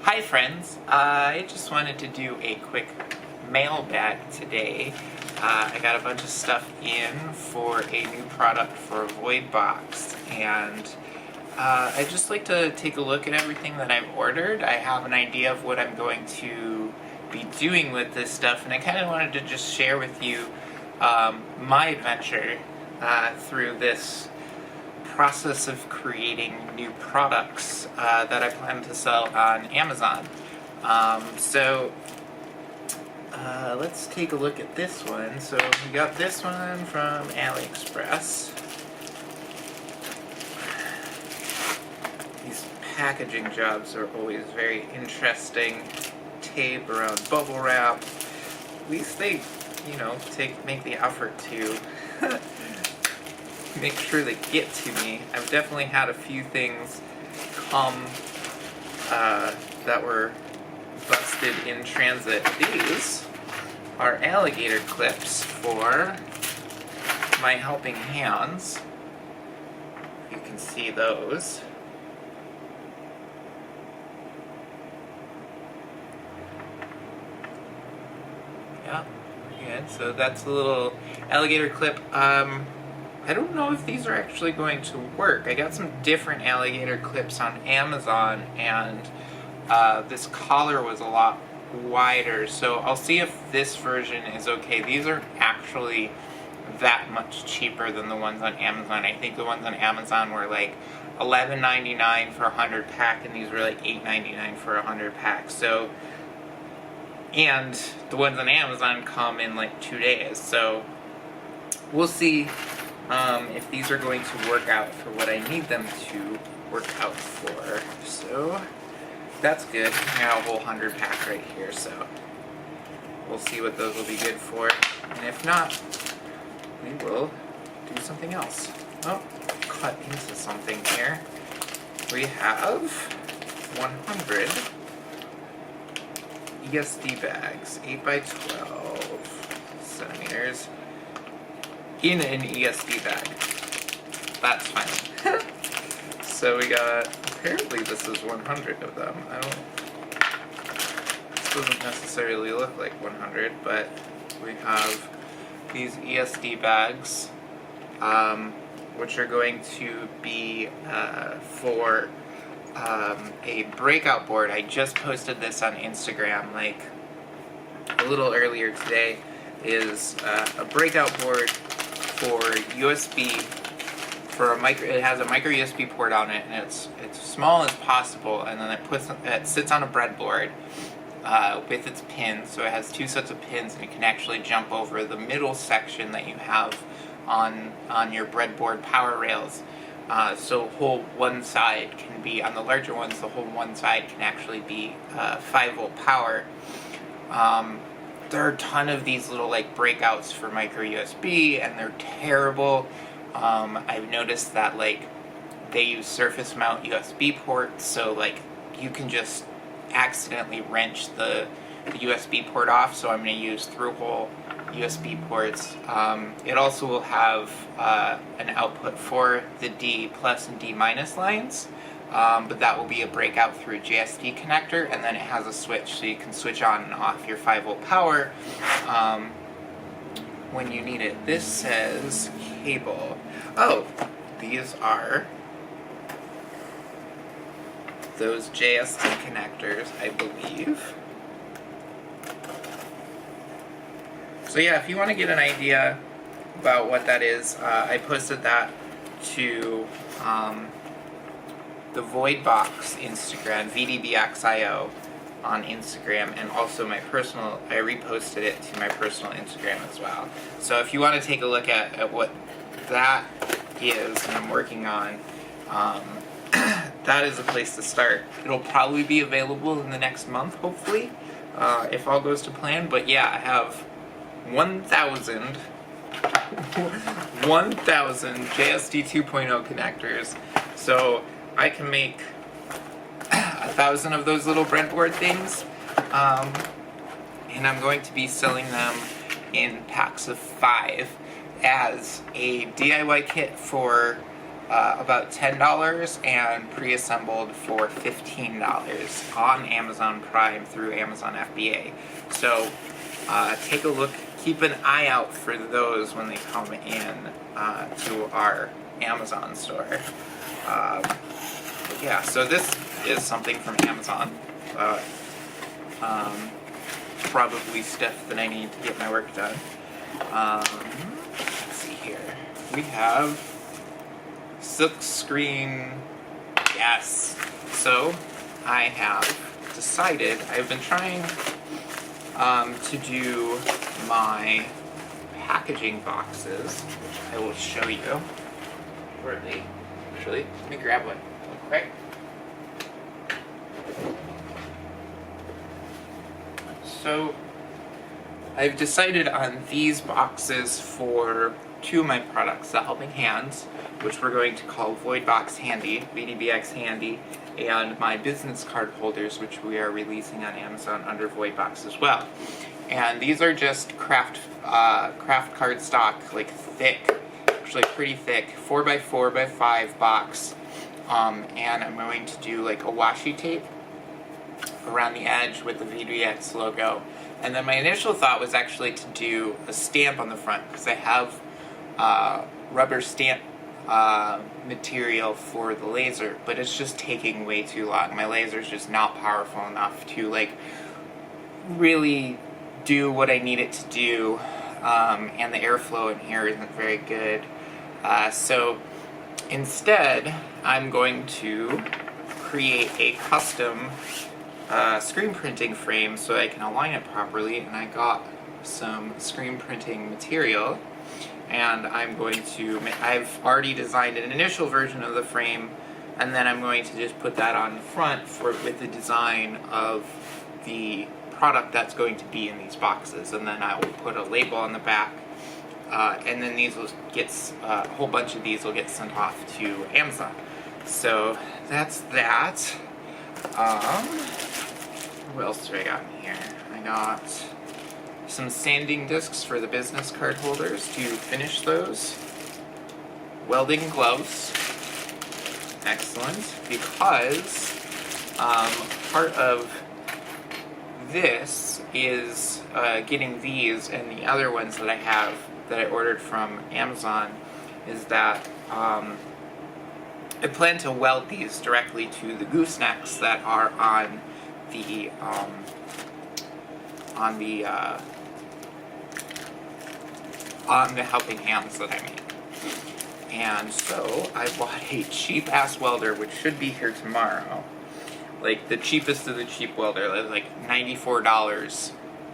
Hi friends, I just wanted to do a quick mailbag today. I got a bunch of stuff in for a new product for a void box, and I'd just like to take a look at everything that I've ordered. I have an idea of what I'm going to be doing with this stuff, and I kind of wanted to just share with you my adventure through this process of creating new products that I plan to sell on Amazon. Let's take a look at this one. So we got this one from AliExpress. These packaging jobs are always very interesting. Tape around bubble wrap. At least they, make the effort to make sure they get to me. I've definitely had a few things come that were busted in transit. These are alligator clips for my helping hands. You can see those. Yeah, good. So that's a little alligator clip. I don't know if these are actually going to work. I got some different alligator clips on Amazon, and this collar was a lot wider, so I'll see if this version is okay. These aren't actually that much cheaper than the ones on Amazon. I think the ones on Amazon were like $11.99 for a 100 pack, and these were like $8.99 for a 100 pack. So, and the ones on Amazon come in like 2 days, so we'll see if these are going to work out for what I need them to work out for. So that's good. I got a whole 100 pack right here, so we'll see what those will be good for. And if not, we will do something else. Oh, cut into something here. We have 100 ESD bags, 8 by 12 centimeters. In an ESD bag. That's fine. So we got, apparently this is 100 of them. This doesn't necessarily look like 100, but we have these ESD bags, which are going to be for a breakout board. I just posted this on Instagram like a little earlier today. Is a breakout board for USB, for a micro. It has a micro USB port on it, and it's small as possible, and then it sits on a breadboard with its pins. So it has 2 sets of pins, and it can actually jump over the middle section that you have on your breadboard power rails. So whole one side can be, on the larger ones, the whole one side can actually be 5-volt power. There are a ton of these little breakouts for micro USB, and they're terrible. I've noticed that they use surface mount USB ports, so you can just accidentally wrench the USB port off. So I'm going to use through-hole USB ports. It also will have an output for the D plus and D minus lines. But that will be a breakout through a JST connector, and then it has a switch, so you can switch on and off your 5-volt power when you need it. This says cable. Oh, these are those JST connectors, I believe. So yeah, if you want to get an idea about what that is, I posted that to the Void Box Instagram, VDBXIO on Instagram, and also I reposted it to my personal Instagram as well. So if you want to take a look at what that is and I'm working on, that is a place to start. It'll probably be available in the next month, hopefully, if all goes to plan. But yeah, I have 1,000 JST 2.0 connectors. So I can make 1,000 of those little breadboard things, and I'm going to be selling them in packs of 5 as a DIY kit for about $10 and pre-assembled for $15 on Amazon Prime through Amazon FBA. So take a look, keep an eye out for those when they come in to our Amazon store. Yeah, so this is something from Amazon. Probably stuff that I need to get my work done. Let's see here. We have silk screen. Yes. So I have decided, I've been trying to do my packaging boxes, which I will show you shortly. Actually, let me grab one real quick. So I've decided on these boxes for two of my products, the Helping Hands, which we're going to call Void Box Handy, VDBX Handy, and my business card holders, which we are releasing on Amazon under Void Box as well. And these are just craft card stock, like thick, actually pretty thick, 4x4x5 box. And I'm going to do like a washi tape around the edge with the VDBX logo. And then my initial thought was actually to do a stamp on the front, because I have rubber stamp material for the laser, but it's just taking way too long. My laser's just not powerful enough to like really do what I need it to do, and the airflow in here isn't very good. So instead, I'm going to create a custom screen printing frame so I can align it properly, and I got some screen printing material, and I've already designed an initial version of the frame, and then I'm going to just put that on the front with the design of the product that's going to be in these boxes, and then I will put a label on the back, and then these will get, a whole bunch of these will get sent off to Amazon. So that's that. What else do I got in here? I got some sanding discs for the business card holders to finish those. Welding gloves. Excellent. Because part of this is getting these, and the other ones that I have that I ordered from Amazon is that I plan to weld these directly to the goosenecks that are on the Helping Hands that I make. And so I bought a cheap ass welder, which should be here tomorrow. Like the cheapest of the cheap welder, like $94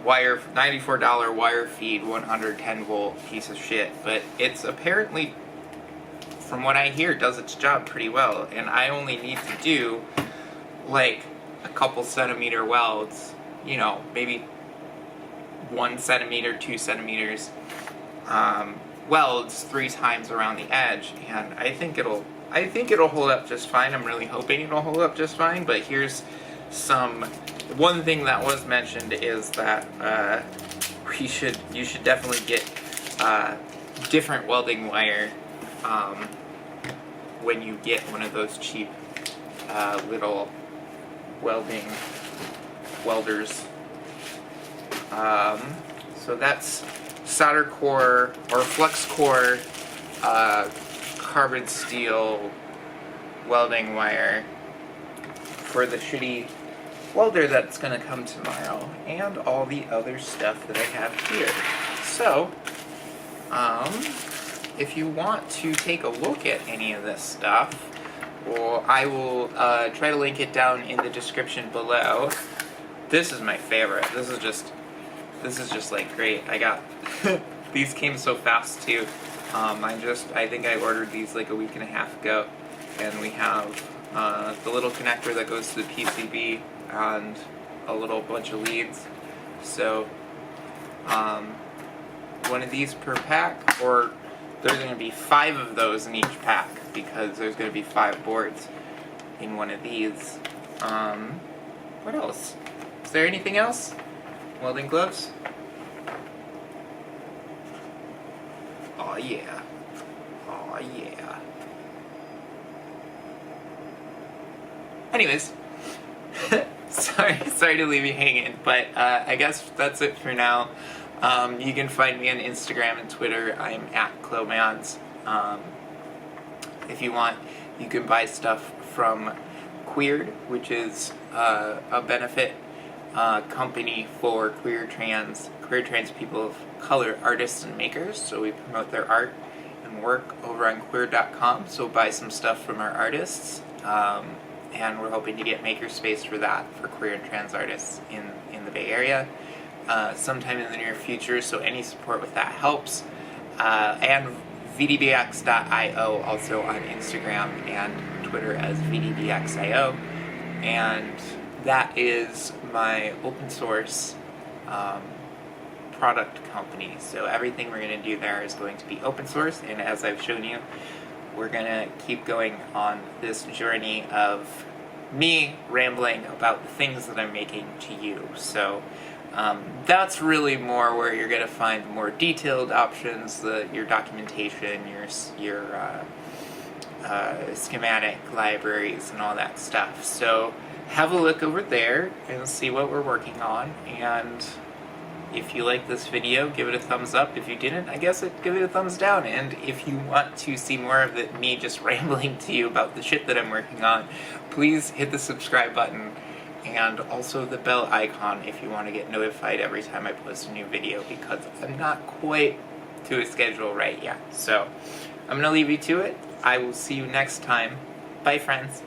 $94 wire feed, 110 volt piece of shit. But it's apparently, from what I hear, does its job pretty well, and I only need to do like a couple centimeter welds, you know, maybe 1 centimeter, 2 centimeters welds 3 times around the edge, and I think it'll hold up just fine. I'm really hoping it'll hold up just fine. But here's one thing that was mentioned is that you should definitely get different welding wire when you get one of those cheap little welders. So that's solder core or flux core carbon steel welding wire for the shitty welder that's going to come tomorrow, and all the other stuff that I have here. So, if you want to take a look at any of this stuff, well, I will try to link it down in the description below. This is my favorite. This is just like great. I got these came so fast too. I think I ordered these like a week and a half ago, and we have the little connector that goes to the PCB and a little bunch of leads. So one of these per pack, or there's going to be 5 of those in each pack, because there's going to be 5 boards in one of these. What else? Is there anything else? Welding gloves? Oh yeah. Oh yeah. Anyways, sorry to leave you hanging, but I guess that's it for now. You can find me on Instagram and Twitter. I'm at Clomans. If you want, you can buy stuff from Queered, which is a benefit company for queer trans people of color artists and makers. So we promote their art and work over on queer.com. So buy some stuff from our artists. And we're hoping to get makerspace for that for queer and trans artists in the Bay Area sometime in the near future, so any support with that helps. And vdbx.io, also on Instagram and Twitter as vdbxio, and that is my open source product company. So everything we're going to do there is going to be open source, and as I've shown you, we're going to keep going on this journey of me rambling about the things that I'm making to you. So that's really more where you're going to find more detailed options, your documentation, your schematic libraries, and all that stuff. So have a look over there and see what we're working on. And if you like this video, give it a thumbs up. If you didn't, I guess give it a thumbs down. And if you want to see more of me just rambling to you about the shit that I'm working on, please hit the subscribe button and also the bell icon if you want to get notified every time I post a new video, because I'm not quite to a schedule right yet. So I'm going to leave you to it. I will see you next time. Bye, friends.